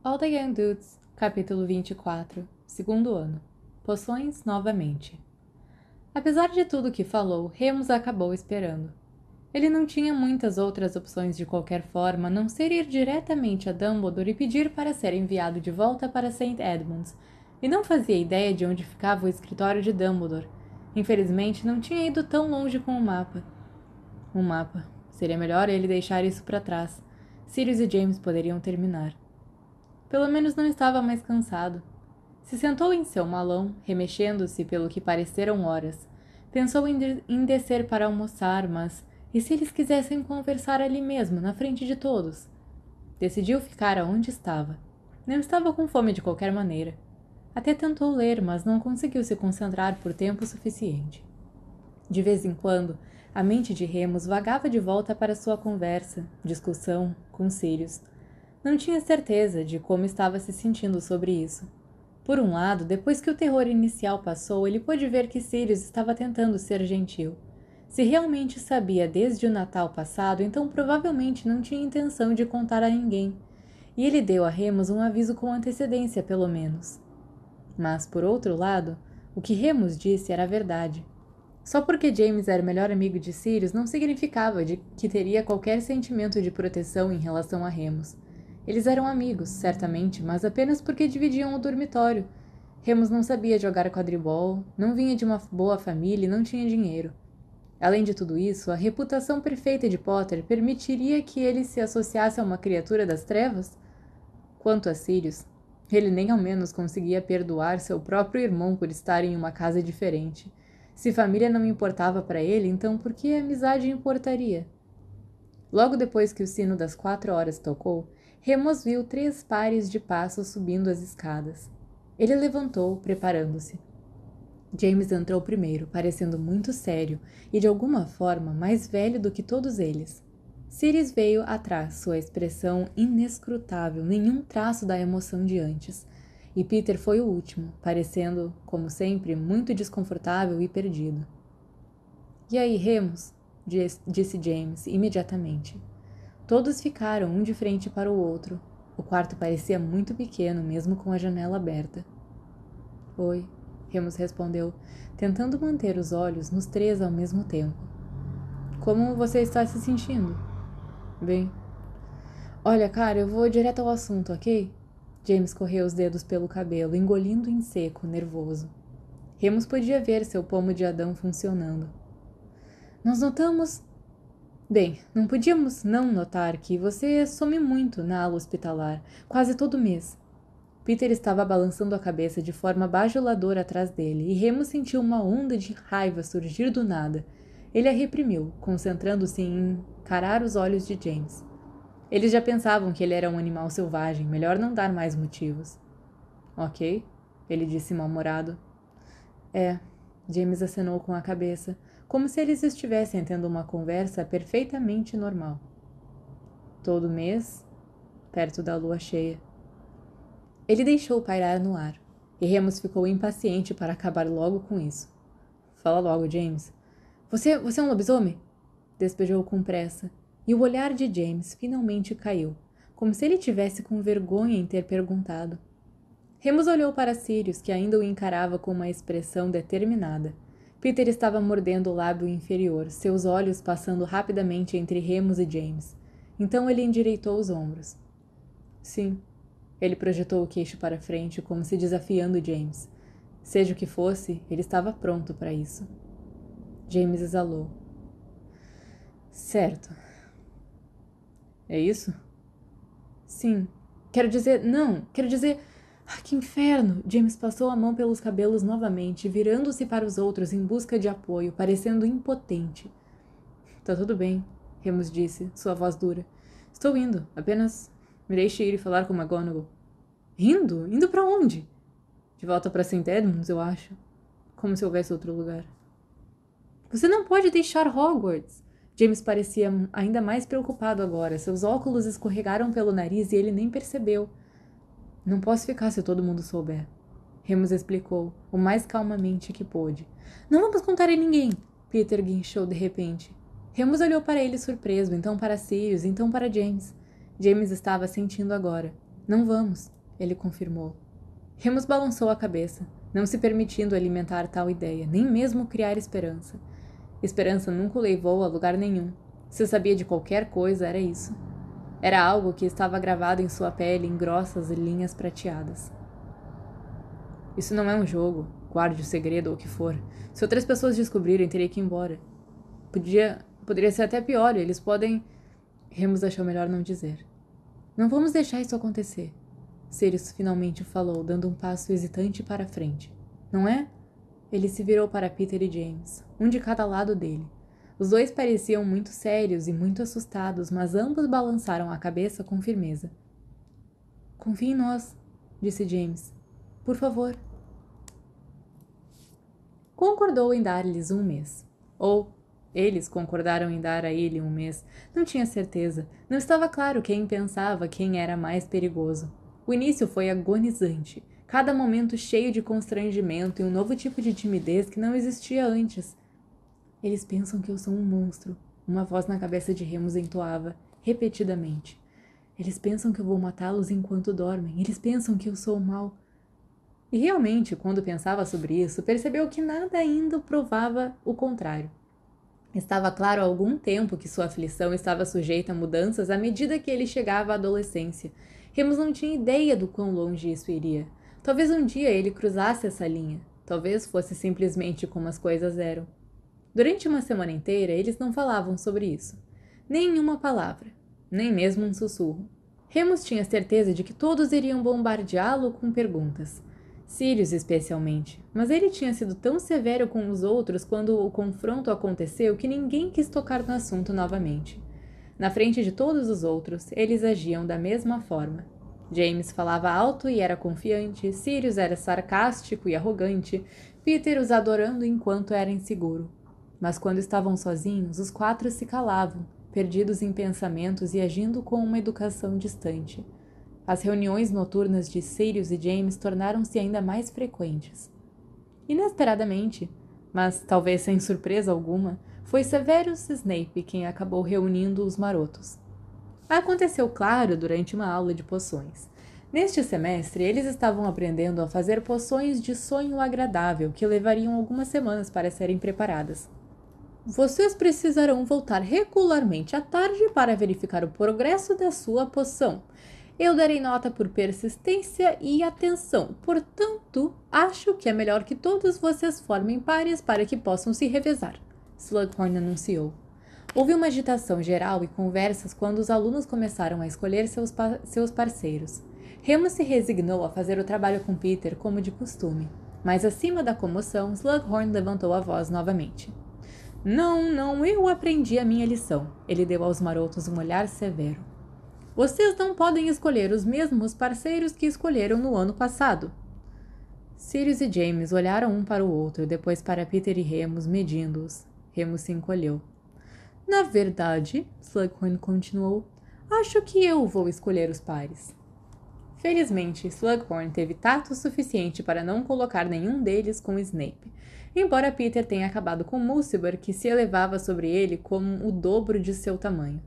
All the Young Dudes, capítulo 24, segundo ano. Poções novamente. Apesar de tudo que falou, Remus acabou esperando. Ele não tinha muitas outras opções de qualquer forma, a não ser ir diretamente a Dumbledore e pedir para ser enviado de volta para St. Edmunds, e não fazia ideia de onde ficava o escritório de Dumbledore. Infelizmente, não tinha ido tão longe com o mapa. Um mapa. Seria melhor ele deixar isso para trás. Sirius e James poderiam terminar. Pelo menos não estava mais cansado. Se sentou em seu malão, remexendo-se pelo que pareceram horas. Pensou em descer para almoçar, mas e se eles quisessem conversar ali mesmo, na frente de todos? Decidiu ficar aonde estava. Não estava com fome de qualquer maneira. Até tentou ler, mas não conseguiu se concentrar por tempo suficiente. De vez em quando, a mente de Remus vagava de volta para sua conversa, discussão, com Sirius. Não tinha certeza de como estava se sentindo sobre isso. Por um lado, depois que o terror inicial passou, ele pôde ver que Sirius estava tentando ser gentil. Se realmente sabia desde o Natal passado, então provavelmente não tinha intenção de contar a ninguém. E ele deu a Remus um aviso com antecedência, pelo menos. Mas, por outro lado, o que Remus disse era verdade. Só porque James era o melhor amigo de Sirius não significava que teria qualquer sentimento de proteção em relação a Remus. Eles eram amigos, certamente, mas apenas porque dividiam o dormitório. Remus não sabia jogar quadribol, não vinha de uma boa família e não tinha dinheiro. Além de tudo isso, a reputação perfeita de Potter permitiria que ele se associasse a uma criatura das trevas? Quanto a Sirius, ele nem ao menos conseguia perdoar seu próprio irmão por estar em uma casa diferente. Se família não importava para ele, então por que a amizade importaria? Logo depois que o sino das 4 horas tocou, Remus viu 3 pares de passos subindo as escadas. Ele levantou, preparando-se. James entrou primeiro, parecendo muito sério e, de alguma forma, mais velho do que todos eles. Sirius veio atrás, sua expressão inescrutável, nenhum traço da emoção de antes. E Peter foi o último, parecendo, como sempre, muito desconfortável e perdido. E aí, Remus? Disse James, imediatamente. Todos ficaram um de frente para o outro. O quarto parecia muito pequeno, mesmo com a janela aberta. Oi, Remus respondeu, tentando manter os olhos nos 3 ao mesmo tempo. Como você está se sentindo? Bem. Olha, cara, eu vou direto ao assunto, ok? James correu os dedos pelo cabelo, engolindo em seco, nervoso. Remus podia ver seu pomo de Adão funcionando. Nós notamos... Bem, não podíamos não notar que você some muito na ala hospitalar, quase todo mês. Peter estava balançando a cabeça de forma bajuladora atrás dele, e Remus sentiu uma onda de raiva surgir do nada. Ele a reprimiu, concentrando-se em encarar os olhos de James. Eles já pensavam que ele era um animal selvagem, melhor não dar mais motivos. Ok, ele disse mal-humorado. James acenou com a cabeça, como se eles estivessem tendo uma conversa perfeitamente normal. Todo mês, perto da lua cheia. Ele deixou pairar no ar, e Remus ficou impaciente para acabar logo com isso. Fala logo, James. Você é um lobisomem? Despejou com pressa, e o olhar de James finalmente caiu, como se ele tivesse com vergonha em ter perguntado. Remus olhou para Sirius, que ainda o encarava com uma expressão determinada. Peter estava mordendo o lábio inferior, seus olhos passando rapidamente entre Remus e James. Então ele endireitou os ombros. Sim. Ele projetou o queixo para frente, como se desafiando James. Seja o que fosse, ele estava pronto para isso. James exalou. Certo. É isso? Sim. Quero dizer... Ah, que inferno! James passou a mão pelos cabelos novamente, virando-se para os outros em busca de apoio, parecendo impotente. Tá tudo bem, Remus disse, sua voz dura. Estou indo, apenas me deixe ir e falar com McGonagall. Indo? Indo para onde? De volta para St. Edmunds, eu acho. Como se houvesse outro lugar. Você não pode deixar Hogwarts! James parecia ainda mais preocupado agora. Seus óculos escorregaram pelo nariz e ele nem percebeu. Não posso ficar se todo mundo souber. Remus explicou, o mais calmamente que pôde. Não vamos contar a ninguém! Peter guinchou de repente. Remus olhou para ele surpreso, então para Sirius, então para James. James estava sentindo agora. Não vamos. ele confirmou. Remus balançou a cabeça, não se permitindo alimentar tal ideia, nem mesmo criar esperança. Esperança nunca o levou a lugar nenhum. Se sabia de qualquer coisa, era isso. Era algo que estava gravado em sua pele em grossas linhas prateadas. Isso não é um jogo. Guarde o segredo ou o que for. Se outras pessoas descobrirem, teria que ir embora. Poderia ser até pior. Eles podem... Remus achou melhor não dizer. Não vamos deixar isso acontecer. Sirius finalmente falou, dando um passo hesitante para frente. Não é? Ele se virou para Peter e James, um de cada lado dele. Os dois pareciam muito sérios e muito assustados, mas ambos balançaram a cabeça com firmeza. Confie em nós, disse James. Por favor. Concordou em dar-lhes um mês. Ou eles concordaram em dar a ele um mês. Não tinha certeza. Não estava claro quem pensava quem era mais perigoso. O início foi agonizante. Cada momento cheio de constrangimento e um novo tipo de timidez que não existia antes. Eles pensam que eu sou um monstro. Uma voz na cabeça de Remus entoava, repetidamente. Eles pensam que eu vou matá-los enquanto dormem. Eles pensam que eu sou o mal. E realmente, quando pensava sobre isso, percebeu que nada ainda provava o contrário. Estava claro há algum tempo que sua aflição estava sujeita a mudanças à medida que ele chegava à adolescência. Remus não tinha ideia do quão longe isso iria. Talvez um dia ele cruzasse essa linha. Talvez fosse simplesmente como as coisas eram. Durante uma semana inteira, eles não falavam sobre isso. Nenhuma palavra. Nem mesmo um sussurro. Remus tinha certeza de que todos iriam bombardeá-lo com perguntas. Sirius especialmente, mas ele tinha sido tão severo com os outros quando o confronto aconteceu que ninguém quis tocar no assunto novamente. Na frente de todos os outros, eles agiam da mesma forma. James falava alto e era confiante, Sirius era sarcástico e arrogante, Peter os adorando enquanto era inseguro. Mas quando estavam sozinhos, os quatro se calavam, perdidos em pensamentos e agindo com uma educação distante. As reuniões noturnas de Sirius e James tornaram-se ainda mais frequentes. Inesperadamente, mas talvez sem surpresa alguma, foi Severus Snape quem acabou reunindo os marotos. Aconteceu, claro, durante uma aula de poções. Neste semestre, eles estavam aprendendo a fazer poções de sonho agradável que levariam algumas semanas para serem preparadas. Vocês precisarão voltar regularmente à tarde para verificar o progresso da sua poção. Eu darei nota por persistência e atenção, portanto, acho que é melhor que todos vocês formem pares para que possam se revezar, Slughorn anunciou. Houve uma agitação geral e conversas quando os alunos começaram a escolher seus parceiros. Remus se resignou a fazer o trabalho com Peter como de costume, mas acima da comoção, Slughorn levantou a voz novamente. Não, eu aprendi a minha lição. Ele deu aos marotos um olhar severo. Vocês não podem escolher os mesmos parceiros que escolheram no ano passado. Sirius e James olharam um para o outro, depois para Peter e Remus, medindo-os. Remus se encolheu. Na verdade, Slughorn continuou, acho que eu vou escolher os pares. Felizmente, Slughorn teve tato suficiente para não colocar nenhum deles com Snape, embora Peter tenha acabado com Mulciber, que se elevava sobre ele como o dobro de seu tamanho.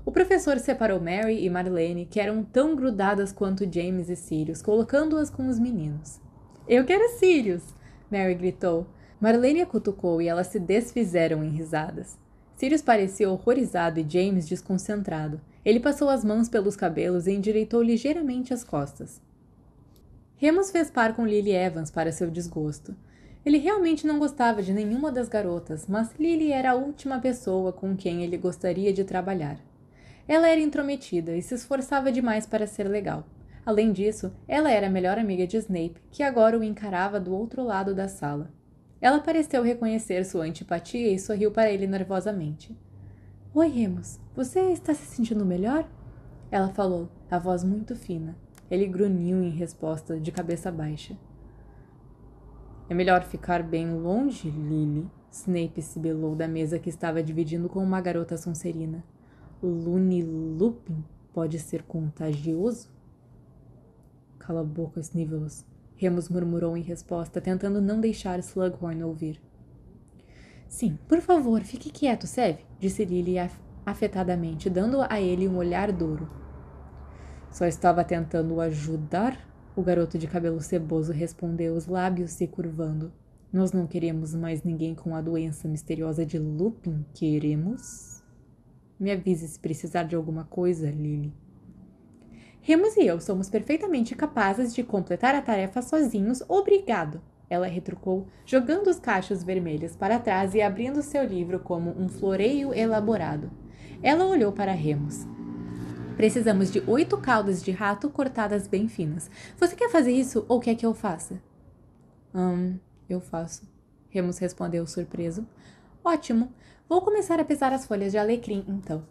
O professor separou Mary e Marlene, que eram tão grudadas quanto James e Sirius, colocando-as com os meninos. Eu quero Sirius! Mary gritou. Marlene a cutucou e elas se desfizeram em risadas. Sirius parecia horrorizado e James desconcentrado. Ele passou as mãos pelos cabelos e endireitou ligeiramente as costas. Remus fez par com Lily Evans para seu desgosto. Ele realmente não gostava de nenhuma das garotas, mas Lily era a última pessoa com quem ele gostaria de trabalhar. Ela era intrometida e se esforçava demais para ser legal. Além disso, ela era a melhor amiga de Snape, que agora o encarava do outro lado da sala. Ela pareceu reconhecer sua antipatia e sorriu para ele nervosamente. Oi, Remus. Você está se sentindo melhor? Ela falou, a voz muito fina. Ele grunhiu em resposta, de cabeça baixa. É melhor ficar bem longe, Lily. Snape sibelou da mesa que estava dividindo com uma garota sonserina. Lunilupin pode ser contagioso? Cala a boca, Snivelus. Remus murmurou em resposta, tentando não deixar Slughorn ouvir. Sim, por favor, fique quieto, Sev, disse Lily afetadamente, dando a ele um olhar duro. Só estava tentando ajudar? O garoto de cabelo ceboso respondeu, os lábios se curvando. Nós não queremos mais ninguém com a doença misteriosa de Lupin, queremos? Me avise se precisar de alguma coisa, Lily. Remus e eu somos perfeitamente capazes de completar a tarefa sozinhos, obrigado. Ela retrucou, jogando os cachos vermelhos para trás e abrindo seu livro como um floreio elaborado. Ela olhou para Remus. Precisamos de 8 caudas de rato cortadas bem finas. Você quer fazer isso ou quer que eu faça? Eu faço. Remus respondeu surpreso. Ótimo. Vou começar a pesar as folhas de alecrim, então.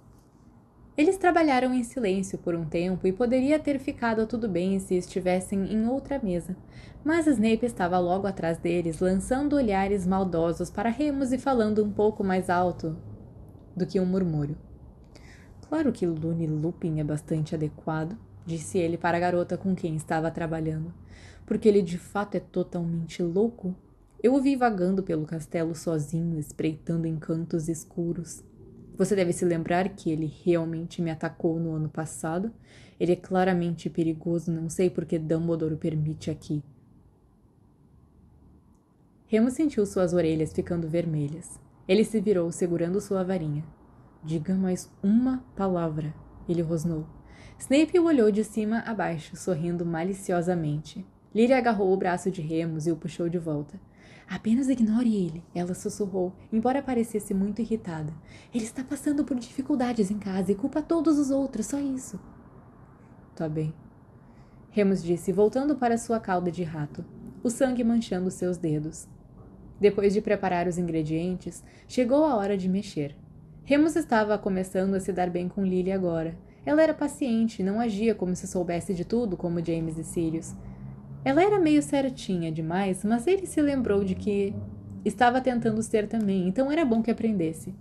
Eles trabalharam em silêncio por um tempo e poderia ter ficado tudo bem se estivessem em outra mesa. Mas Snape estava logo atrás deles, lançando olhares maldosos para Remus e falando um pouco mais alto do que um murmúrio. Claro que Loony Lupin é bastante adequado, disse ele para a garota com quem estava trabalhando, porque ele de fato é totalmente louco. Eu o vi vagando pelo castelo sozinho, espreitando encantos escuros. Você deve se lembrar que ele realmente me atacou no ano passado. Ele é claramente perigoso, não sei por que Dumbledore o permite aqui. Remus sentiu suas orelhas ficando vermelhas. Ele se virou, segurando sua varinha. Diga mais uma palavra, ele rosnou. Snape o olhou de cima a baixo, sorrindo maliciosamente. Lily agarrou o braço de Remus e o puxou de volta. Apenas ignore ele, ela sussurrou, embora parecesse muito irritada. Ele está passando por dificuldades em casa e culpa todos os outros, só isso. Tá bem. Remus disse, voltando para sua cauda de rato, o sangue manchando seus dedos. Depois de preparar os ingredientes, chegou a hora de mexer. Remus estava começando a se dar bem com Lily agora. Ela era paciente, não agia como se soubesse de tudo, como James e Sirius. Ela era meio certinha demais, mas ele se lembrou de que estava tentando ser também, então era bom que aprendesse.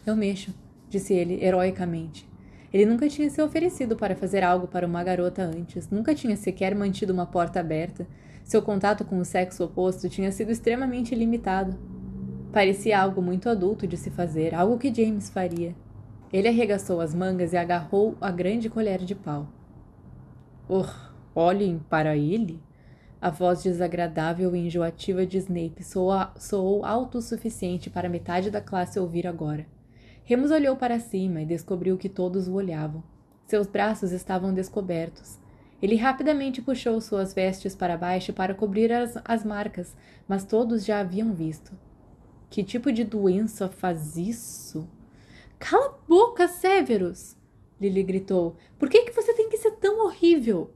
Eu mexo, disse ele, heroicamente. Ele nunca tinha se oferecido para fazer algo para uma garota antes, nunca tinha sequer mantido uma porta aberta. Seu contato com o sexo oposto tinha sido extremamente limitado. Parecia algo muito adulto de se fazer, algo que James faria. Ele arregaçou as mangas e agarrou a grande colher de pau. Olhem para ele. A voz desagradável e enjoativa de Snape soou alto o suficiente para metade da classe ouvir agora. Remus olhou para cima e descobriu que todos o olhavam. Seus braços estavam descobertos. Ele rapidamente puxou suas vestes para baixo para cobrir as marcas, mas todos já haviam visto. Que tipo de doença faz isso? Cala a boca, Severus! Lily gritou. Por que você tem que ser tão horrível?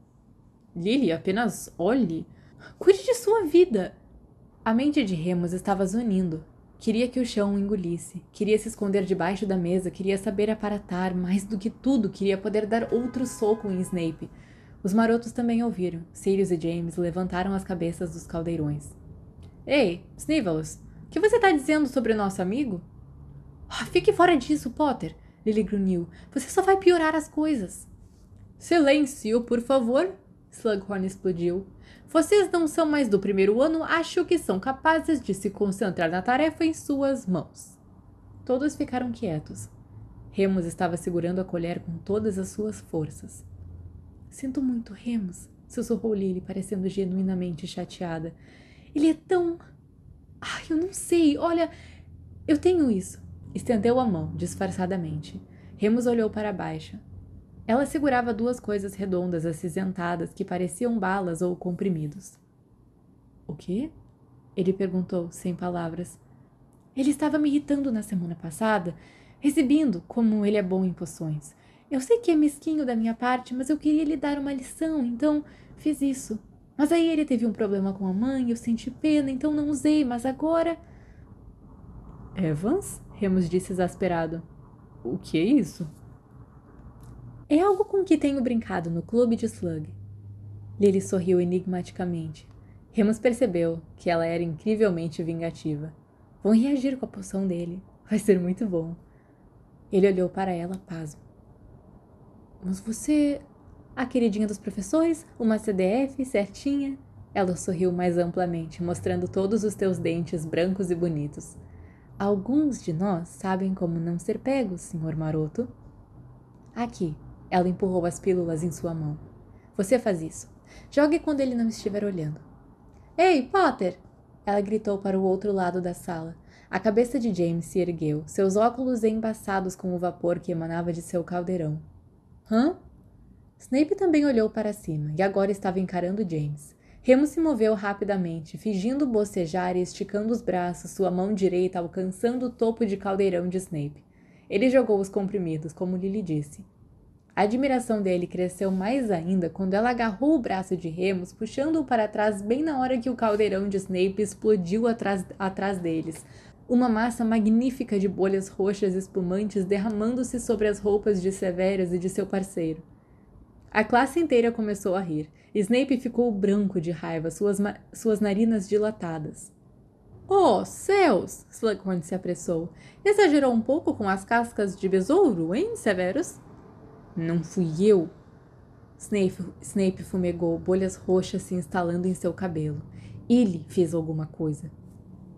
Lily, apenas olhe. Cuide de sua vida. A mente de Remus estava zunindo. Queria que o chão o engolisse. Queria se esconder debaixo da mesa. Queria saber aparatar. Mais do que tudo, queria poder dar outro soco em Snape. Os marotos também ouviram. Sirius e James levantaram as cabeças dos caldeirões. Ei, Snivellus, o que você está dizendo sobre o nosso amigo? Fique fora disso, Potter, Lily grunhiu. Você só vai piorar as coisas. Silêncio, por favor, Slughorn explodiu. Vocês não são mais do primeiro ano, acho que são capazes de se concentrar na tarefa em suas mãos. Todos ficaram quietos. Remus estava segurando a colher com todas as suas forças. Sinto muito, Remus, sussurrou Lily, parecendo genuinamente chateada. Ele é tão... eu não sei, olha... Eu tenho isso. Estendeu a mão, disfarçadamente. Remus olhou para baixo. Ela segurava 2 coisas redondas acinzentadas que pareciam balas ou comprimidos. O quê? Ele perguntou, sem palavras. Ele estava me irritando na semana passada, exibindo como ele é bom em poções. Eu sei que é mesquinho da minha parte, mas eu queria lhe dar uma lição, então fiz isso. Mas aí ele teve um problema com a mãe, eu senti pena, então não usei, mas agora... Evans? Remus disse exasperado. O que é isso? É algo com que tenho brincado no clube de Slug. Lily sorriu enigmaticamente. Remus percebeu que ela era incrivelmente vingativa. Vão reagir com a poção dele. Vai ser muito bom. Ele olhou para ela, pasmo. Mas você... A queridinha dos professores? Uma CDF, certinha? Ela sorriu mais amplamente, mostrando todos os teus dentes brancos e bonitos. Alguns de nós sabem como não ser pegos, senhor maroto. Aqui. Ela empurrou as pílulas em sua mão. Você faz isso. Jogue quando ele não estiver olhando. Ei, Potter! Ela gritou para o outro lado da sala. A cabeça de James se ergueu, seus óculos embaçados com o vapor que emanava de seu caldeirão. Hã? Snape também olhou para cima e agora estava encarando James. Remus se moveu rapidamente, fingindo bocejar e esticando os braços, sua mão direita alcançando o topo de caldeirão de Snape. Ele jogou os comprimidos, como Lily disse. A admiração dele cresceu mais ainda quando ela agarrou o braço de Remus, puxando-o para trás bem na hora que o caldeirão de Snape explodiu atrás deles. Uma massa magnífica de bolhas roxas espumantes derramando-se sobre as roupas de Severus e de seu parceiro. A classe inteira começou a rir. Snape ficou branco de raiva, suas narinas dilatadas. Oh, céus! Slughorn se apressou. Exagerou um pouco com as cascas de besouro, hein, Severus? Não fui eu. Snape fumegou, bolhas roxas se instalando em seu cabelo. Ele fez alguma coisa.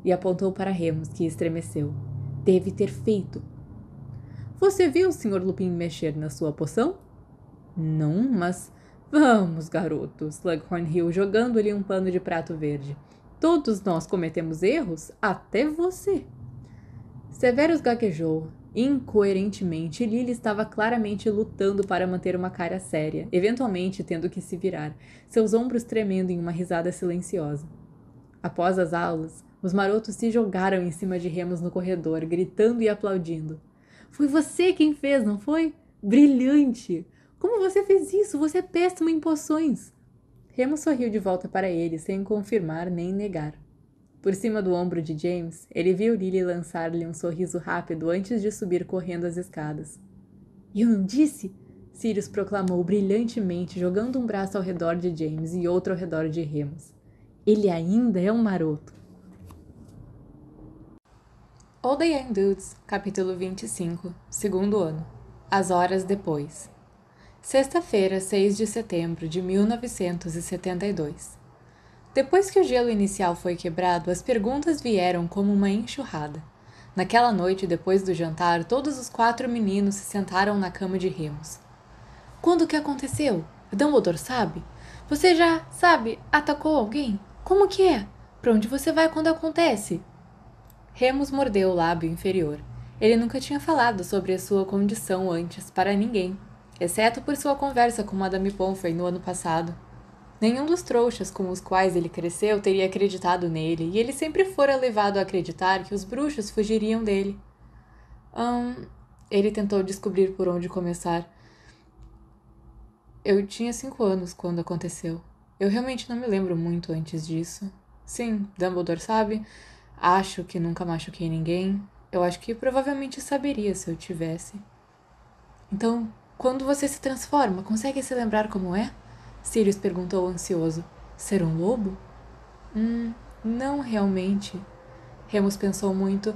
E apontou para Remus, que estremeceu. Deve ter feito. Você viu o Sr. Lupin mexer na sua poção? Não, mas... Vamos, garoto, Slughorn riu, jogando-lhe um pano de prato verde. Todos nós cometemos erros, até você. Severus gaguejou. Incoerentemente, Lily estava claramente lutando para manter uma cara séria, eventualmente tendo que se virar, seus ombros tremendo em uma risada silenciosa. Após as aulas, os marotos se jogaram em cima de Remus no corredor, gritando e aplaudindo. Foi você quem fez, não foi? Brilhante! Como você fez isso? Você é péssimo em poções! Remus sorriu de volta para ele, sem confirmar nem negar. Por cima do ombro de James, ele viu Lily lançar-lhe um sorriso rápido antes de subir correndo as escadas. Eu não disse? Sirius proclamou brilhantemente, jogando um braço ao redor de James e outro ao redor de Remus. Ele ainda é um maroto. All the Young Dudes, capítulo 25, segundo ano. As horas depois. Sexta-feira, 6 de setembro de 1972. Depois que o gelo inicial foi quebrado, as perguntas vieram como uma enxurrada. Naquela noite, depois do jantar, todos os 4 meninos se sentaram na cama de Remus. Quando que aconteceu? Dumbledore sabe? Você já, sabe, atacou alguém? Como que é? Pra onde você vai quando acontece? Remus mordeu o lábio inferior. Ele nunca tinha falado sobre a sua condição antes para ninguém, exceto por sua conversa com Madame Pomfrey no ano passado. Nenhum dos trouxas com os quais ele cresceu teria acreditado nele, e ele sempre fora levado a acreditar que os bruxos fugiriam dele. Ele tentou descobrir por onde começar. Eu tinha 5 anos quando aconteceu. Eu realmente não me lembro muito antes disso. Sim, Dumbledore sabe. Acho que nunca machuquei ninguém. Eu acho que provavelmente saberia se eu tivesse. Então, quando você se transforma, consegue se lembrar como é? Sirius perguntou ansioso. Ser um lobo? Não realmente. Remus pensou muito.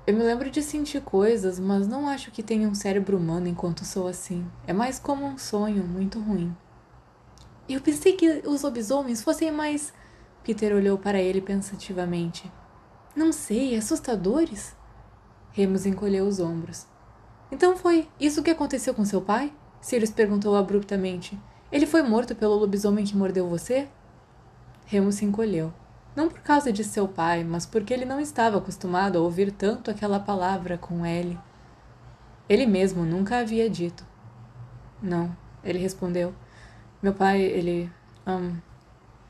Eu me lembro de sentir coisas, mas não acho que tenha um cérebro humano enquanto sou assim. É mais como um sonho muito ruim. Eu pensei que os lobisomens fossem mais... Peter olhou para ele pensativamente. Não sei, assustadores? Remus encolheu os ombros. Então foi isso que aconteceu com seu pai? Sirius perguntou abruptamente. Ele foi morto pelo lobisomem que mordeu você? Remus se encolheu. Não por causa de seu pai, mas porque ele não estava acostumado a ouvir tanto aquela palavra com L. Ele mesmo nunca havia dito. Não, ele respondeu. Meu pai, ele...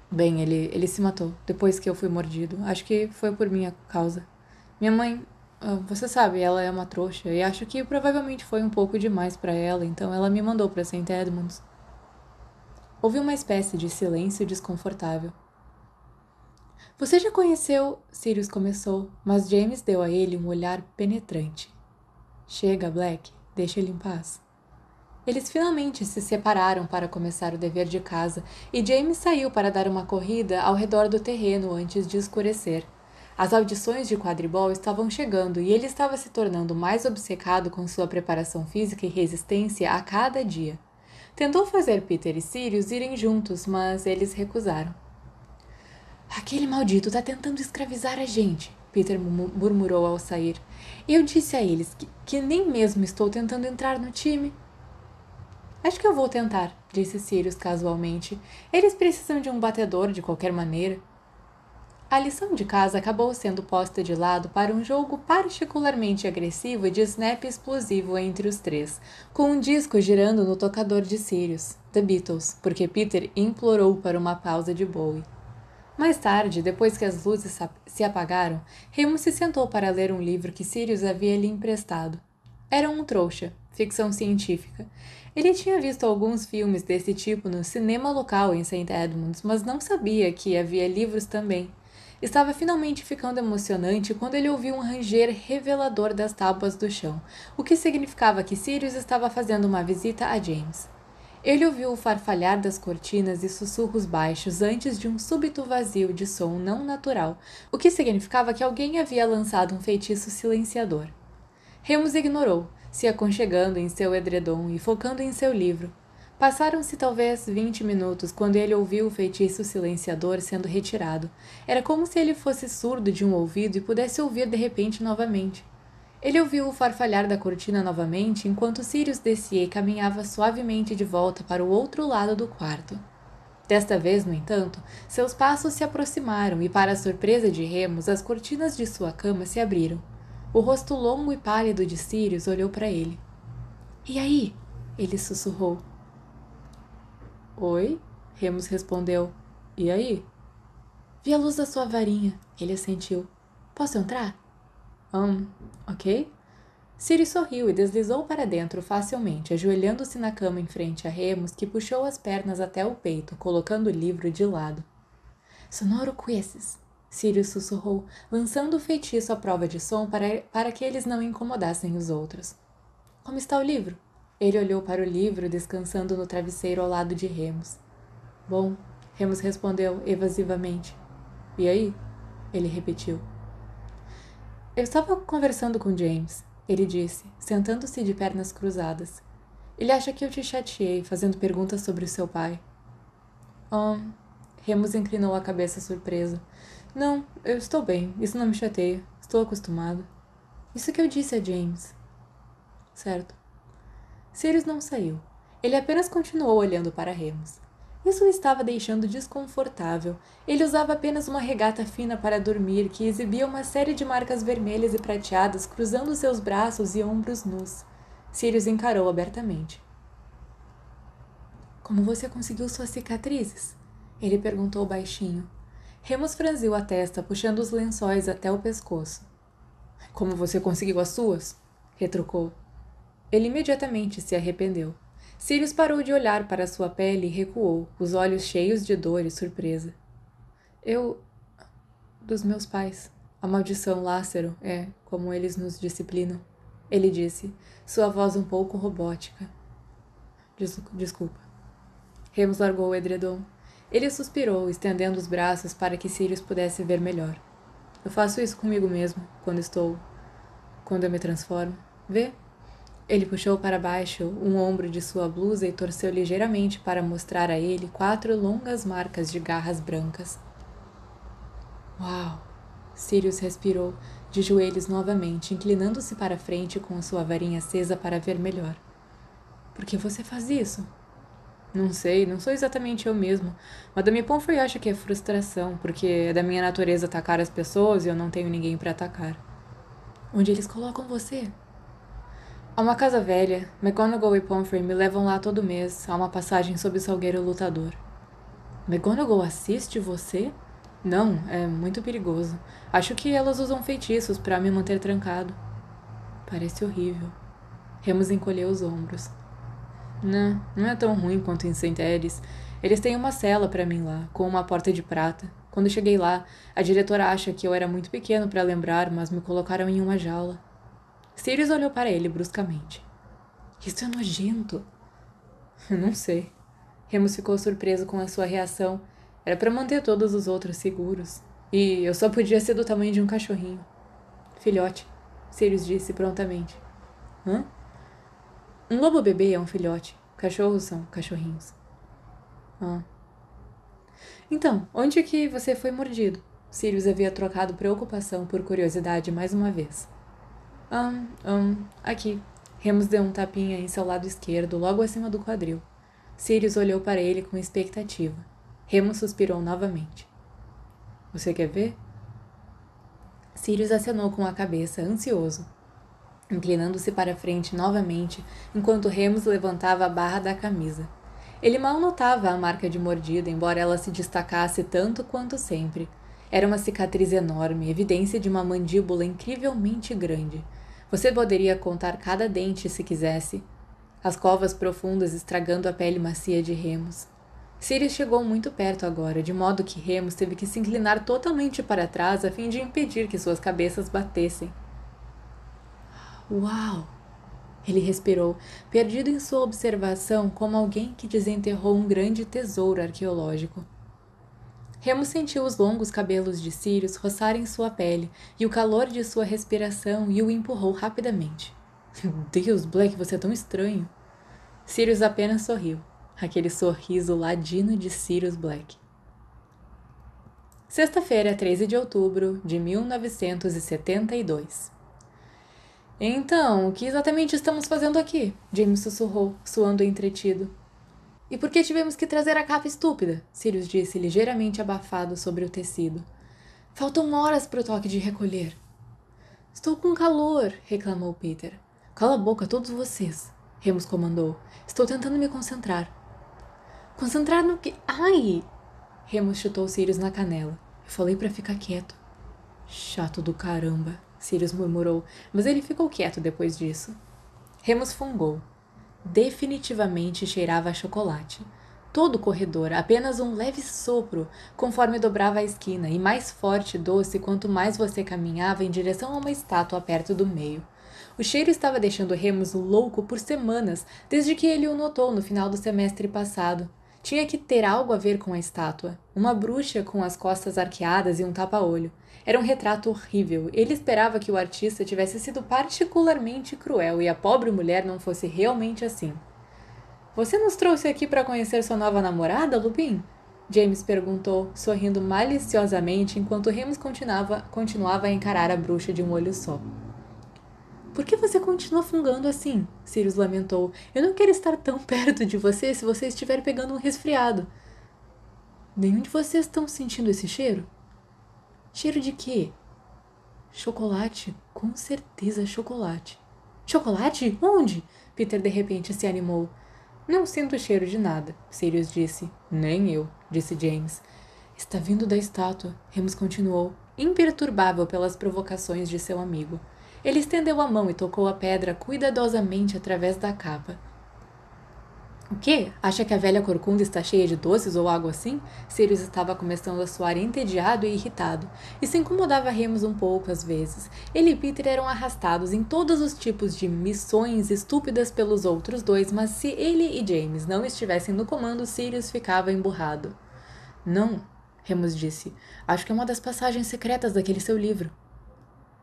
Bem, ele se matou depois que eu fui mordido. Acho que foi por minha causa. Minha mãe... você sabe, ela é uma trouxa e acho que provavelmente foi um pouco demais para ela, então ela me mandou para St. Edmunds. Houve uma espécie de silêncio desconfortável. Você já conheceu... Sirius começou, mas James deu a ele um olhar penetrante. Chega, Black, deixa ele em paz. Eles finalmente se separaram para começar o dever de casa e James saiu para dar uma corrida ao redor do terreno antes de escurecer. As audições de quadribol estavam chegando e ele estava se tornando mais obcecado com sua preparação física e resistência a cada dia. Tentou fazer Peter e Sirius irem juntos, mas eles recusaram. Aquele maldito está tentando escravizar a gente, Peter murmurou ao sair. Eu disse a eles que nem mesmo estou tentando entrar no time. Acho que eu vou tentar, disse Sirius casualmente. Eles precisam de um batedor de qualquer maneira. A lição de casa acabou sendo posta de lado para um jogo particularmente agressivo de snap explosivo entre os três, com um disco girando no tocador de Sirius, The Beatles, porque Peter implorou para uma pausa de Bowie. Mais tarde, depois que as luzes se apagaram, Remus se sentou para ler um livro que Sirius havia lhe emprestado. Era um trouxa, ficção científica. Ele tinha visto alguns filmes desse tipo no cinema local em St. Edmunds, mas não sabia que havia livros também. Estava finalmente ficando emocionante quando ele ouviu um ranger revelador das tábuas do chão, o que significava que Sirius estava fazendo uma visita a James. Ele ouviu o farfalhar das cortinas e sussurros baixos antes de um súbito vazio de som não natural, o que significava que alguém havia lançado um feitiço silenciador. Remus ignorou, se aconchegando em seu edredom e focando em seu livro. Passaram-se talvez 20 minutos quando ele ouviu o feitiço silenciador sendo retirado. Era como se ele fosse surdo de um ouvido e pudesse ouvir de repente novamente. Ele ouviu o farfalhar da cortina novamente enquanto Sirius descia e caminhava suavemente de volta para o outro lado do quarto. Desta vez, no entanto, seus passos se aproximaram e, para a surpresa de Remus, as cortinas de sua cama se abriram. O rosto longo e pálido de Sirius olhou para ele. — E aí? Ele sussurrou. — Oi? Remus respondeu. — E aí? — Vi a luz da sua varinha, ele assentiu. — Posso entrar? — Ok? Sirius sorriu e deslizou para dentro facilmente, ajoelhando-se na cama em frente a Remus, que puxou as pernas até o peito, colocando o livro de lado. — Sonoro quiesces, Sirius sussurrou, lançando o feitiço à prova de som para que eles não incomodassem os outros. — Como está o livro? Ele olhou para o livro, descansando no travesseiro ao lado de Remus. — Bom, Remus respondeu evasivamente. — E aí? Ele repetiu. — Eu estava conversando com James, ele disse, sentando-se de pernas cruzadas. Ele acha que eu te chateei, fazendo perguntas sobre o seu pai. Remus inclinou a cabeça surpresa. Não, eu estou bem, isso não me chateia, estou acostumado. Isso que eu disse a James. Certo. Sirius não saiu. Ele apenas continuou olhando para Remus. Isso o estava deixando desconfortável. Ele usava apenas uma regata fina para dormir, que exibia uma série de marcas vermelhas e prateadas cruzando seus braços e ombros nus. Sirius encarou abertamente. — Como você conseguiu suas cicatrizes? Ele perguntou baixinho. Remus franziu a testa, puxando os lençóis até o pescoço. — Como você conseguiu as suas? Retrucou. Ele imediatamente se arrependeu. Sirius parou de olhar para sua pele e recuou, os olhos cheios de dor e surpresa. Dos meus pais. A maldição Lácero é como eles nos disciplinam. Ele disse, sua voz um pouco robótica. Desculpa. Remus largou o edredom. Ele suspirou, estendendo os braços para que Sirius pudesse ver melhor. Eu faço isso comigo mesmo, quando eu me transformo. Vê? Ele puxou para baixo um ombro de sua blusa e torceu ligeiramente para mostrar a ele 4 longas marcas de garras brancas. Uau! Sirius respirou, de joelhos novamente, inclinando-se para frente com sua varinha acesa para ver melhor. Por que você faz isso? Não sei, não sou exatamente eu mesmo. Madame Pomfrey acha que é frustração, porque é da minha natureza atacar as pessoas e eu não tenho ninguém para atacar. Onde eles colocam você? Há uma casa velha. McGonagall e Pomfrey me levam lá todo mês. Há uma passagem sob o Salgueiro Lutador. McGonagall assiste você? Não, é muito perigoso. Acho que elas usam feitiços para me manter trancado. Parece horrível. Remus encolheu os ombros. Não é tão ruim quanto em St. Edis. Eles têm uma cela para mim lá, com uma porta de prata. Quando cheguei lá, a diretora acha que eu era muito pequeno para lembrar, mas me colocaram em uma jaula. Sirius olhou para ele bruscamente. Isso é nojento. Não sei. Remus ficou surpreso com a sua reação. Era para manter todos os outros seguros. E eu só podia ser do tamanho de um cachorrinho. Filhote, Sirius disse prontamente. Hã? Um lobo bebê é um filhote. Cachorros são cachorrinhos. Então, onde que você foi mordido? Sirius havia trocado preocupação por curiosidade mais uma vez. Aqui. Remus deu um tapinha em seu lado esquerdo, logo acima do quadril. Sirius olhou para ele com expectativa. Remus suspirou novamente. Você quer ver? Sirius acenou com a cabeça, ansioso, inclinando-se para frente novamente, enquanto Remus levantava a barra da camisa. Ele mal notava a marca de mordida, embora ela se destacasse tanto quanto sempre. Era uma cicatriz enorme, evidência de uma mandíbula incrivelmente grande. Você poderia contar cada dente se quisesse. As covas profundas estragando a pele macia de Remus. Sirius chegou muito perto agora, de modo que Remus teve que se inclinar totalmente para trás a fim de impedir que suas cabeças batessem. Uau! Ele respirou, perdido em sua observação como alguém que desenterrou um grande tesouro arqueológico. Remus sentiu os longos cabelos de Sirius roçarem sua pele e o calor de sua respiração e o empurrou rapidamente. Deus, Black, você é tão estranho. Sirius apenas sorriu. Aquele sorriso ladino de Sirius Black. Sexta-feira, 13 de outubro de 1972. Então, o que exatamente estamos fazendo aqui? James sussurrou, suando entretido. E por que tivemos que trazer a capa estúpida? Sirius disse, ligeiramente abafado sobre o tecido. Faltam horas para o toque de recolher. Estou com calor, reclamou Peter. Cala a boca, todos vocês, Remus comandou. Estou tentando me concentrar. Concentrar no que? Ai! Remus chutou Sirius na canela. Eu falei para ficar quieto. Chato do caramba, Sirius murmurou, mas ele ficou quieto depois disso. Remus fungou. Definitivamente cheirava a chocolate. Todo o corredor, apenas um leve sopro, conforme dobrava a esquina, e mais forte e doce quanto mais você caminhava em direção a uma estátua perto do meio. O cheiro estava deixando Remus louco por semanas, desde que ele o notou no final do semestre passado. Tinha que ter algo a ver com a estátua. Uma bruxa com as costas arqueadas e um tapa-olho. Era um retrato horrível. Ele esperava que o artista tivesse sido particularmente cruel e a pobre mulher não fosse realmente assim. Você nos trouxe aqui para conhecer sua nova namorada, Lupin? James perguntou, sorrindo maliciosamente enquanto Remus continuava a encarar a bruxa de um olho só. Por que você continua fungando assim? Sirius lamentou. Eu não quero estar tão perto de você se você estiver pegando um resfriado. Nenhum de vocês estão sentindo esse cheiro? Cheiro de quê? Chocolate. Com certeza chocolate. Chocolate? Onde? Peter de repente se animou. Não sinto cheiro de nada, Sirius disse. Nem eu, disse James. Está vindo da estátua, Remus continuou, imperturbável pelas provocações de seu amigo. Ele estendeu a mão e tocou a pedra cuidadosamente através da capa. O quê? Acha que a velha corcunda está cheia de doces ou algo assim? Sirius estava começando a soar entediado e irritado. Isso incomodava Remus um pouco às vezes. Ele e Peter eram arrastados em todos os tipos de missões estúpidas pelos outros dois, mas se ele e James não estivessem no comando, Sirius ficava emburrado. Não, Remus disse. Acho que é uma das passagens secretas daquele seu livro.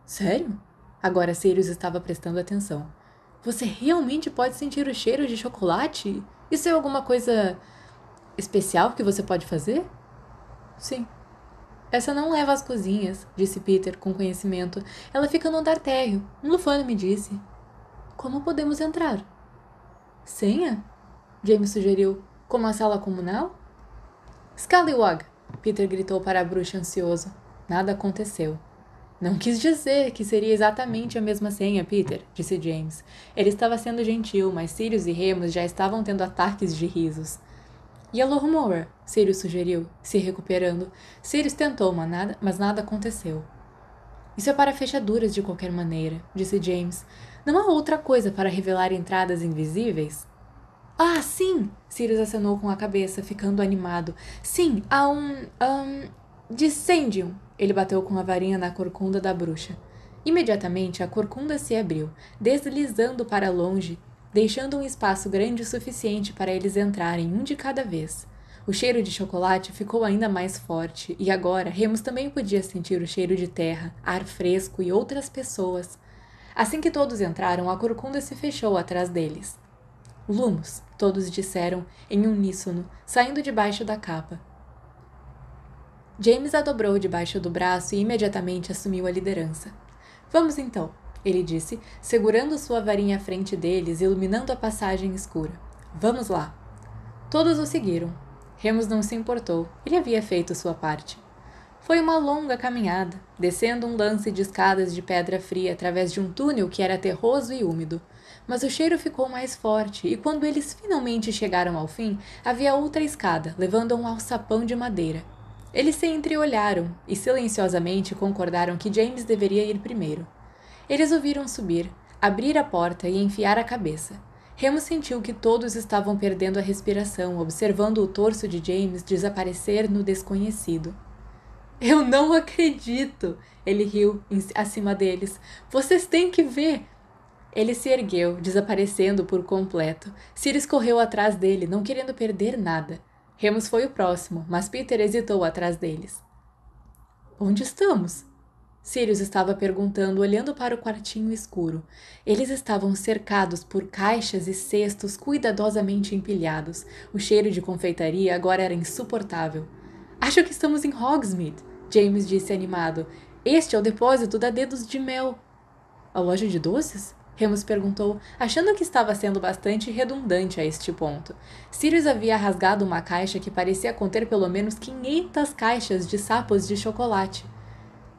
Sério? Agora Sirius estava prestando atenção. Você realmente pode sentir o cheiro de chocolate? Isso é alguma coisa especial que você pode fazer? Sim. Essa não leva às cozinhas, disse Peter com conhecimento. Ela fica no andar térreo. Um lufano me disse. Como podemos entrar? Senha? James sugeriu. Como a sala comunal? Scallywag! Peter gritou para a bruxa ansioso. Nada aconteceu. Não quis dizer que seria exatamente a mesma senha, Peter, disse James. Ele estava sendo gentil, mas Sirius e Remus já estavam tendo ataques de risos. Yellowmoor, Sirius sugeriu, se recuperando. Sirius tentou, mas nada aconteceu. Isso é para fechaduras de qualquer maneira, disse James. Não há outra coisa para revelar entradas invisíveis? Ah, sim! Sirius acenou com a cabeça, ficando animado. Sim, há Dissendium! Ele bateu com a varinha na corcunda da bruxa. Imediatamente a corcunda se abriu, deslizando para longe, deixando um espaço grande o suficiente para eles entrarem, um de cada vez. O cheiro de chocolate ficou ainda mais forte, e agora Remus também podia sentir o cheiro de terra, ar fresco e outras pessoas. Assim que todos entraram, a corcunda se fechou atrás deles. Lumos, todos disseram, em uníssono, saindo debaixo da capa. James a dobrou debaixo do braço e imediatamente assumiu a liderança. Vamos então. ele disse, segurando sua varinha à frente deles, iluminando a passagem escura. Vamos lá. Todos o seguiram. Remus não se importou. Ele havia feito sua parte. Foi uma longa caminhada, descendo um lance de escadas de pedra fria através de um túnel que era terroso e úmido. Mas o cheiro ficou mais forte, e quando eles finalmente chegaram ao fim, havia outra escada, levando a um alçapão de madeira. Eles se entreolharam e silenciosamente concordaram que James deveria ir primeiro. Eles o viram subir, abrir a porta e enfiar a cabeça. Remus sentiu que todos estavam perdendo a respiração, observando o torso de James desaparecer no desconhecido. Eu não acredito! Ele riu acima deles. Vocês têm que ver! Ele se ergueu, desaparecendo por completo. Sirius correu atrás dele, não querendo perder nada. Remus foi o próximo, mas Peter hesitou atrás deles. Onde estamos? Sirius estava perguntando, olhando para o quartinho escuro. Eles estavam cercados por caixas e cestos cuidadosamente empilhados. O cheiro de confeitaria agora era insuportável. Acho que estamos em Hogsmeade, James disse animado. Este é o depósito da Dedos de Mel. A loja de doces? Remus perguntou, achando que estava sendo bastante redundante a este ponto. Sirius havia rasgado uma caixa que parecia conter pelo menos 500 caixas de sapos de chocolate.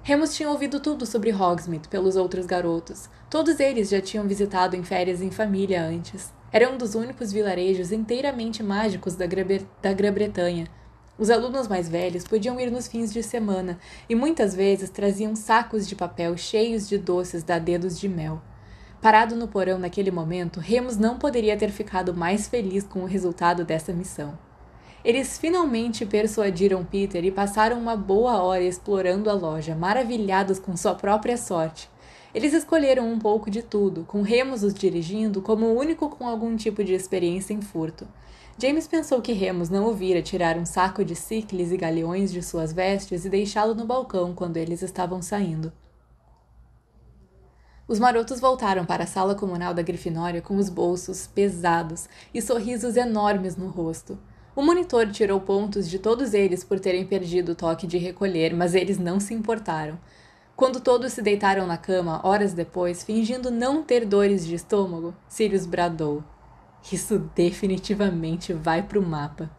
Remus tinha ouvido tudo sobre Hogsmeade pelos outros garotos. Todos eles já tinham visitado em férias em família antes. Era um dos únicos vilarejos inteiramente mágicos da Grã-Bretanha. Os alunos mais velhos podiam ir nos fins de semana e muitas vezes traziam sacos de papel cheios de doces da Dedos de Mel. Parado no porão naquele momento, Remus não poderia ter ficado mais feliz com o resultado dessa missão. Eles finalmente persuadiram Peter e passaram uma boa hora explorando a loja, maravilhados com sua própria sorte. Eles escolheram um pouco de tudo, com Remus os dirigindo como o único com algum tipo de experiência em furto. James pensou que Remus não o vira tirar um saco de ciclis e galeões de suas vestes e deixá-lo no balcão quando eles estavam saindo. Os marotos voltaram para a sala comunal da Grifinória com os bolsos pesados e sorrisos enormes no rosto. O monitor tirou pontos de todos eles por terem perdido o toque de recolher, mas eles não se importaram. Quando todos se deitaram na cama, horas depois, fingindo não ter dores de estômago, Sirius bradou. Isso definitivamente vai pro mapa.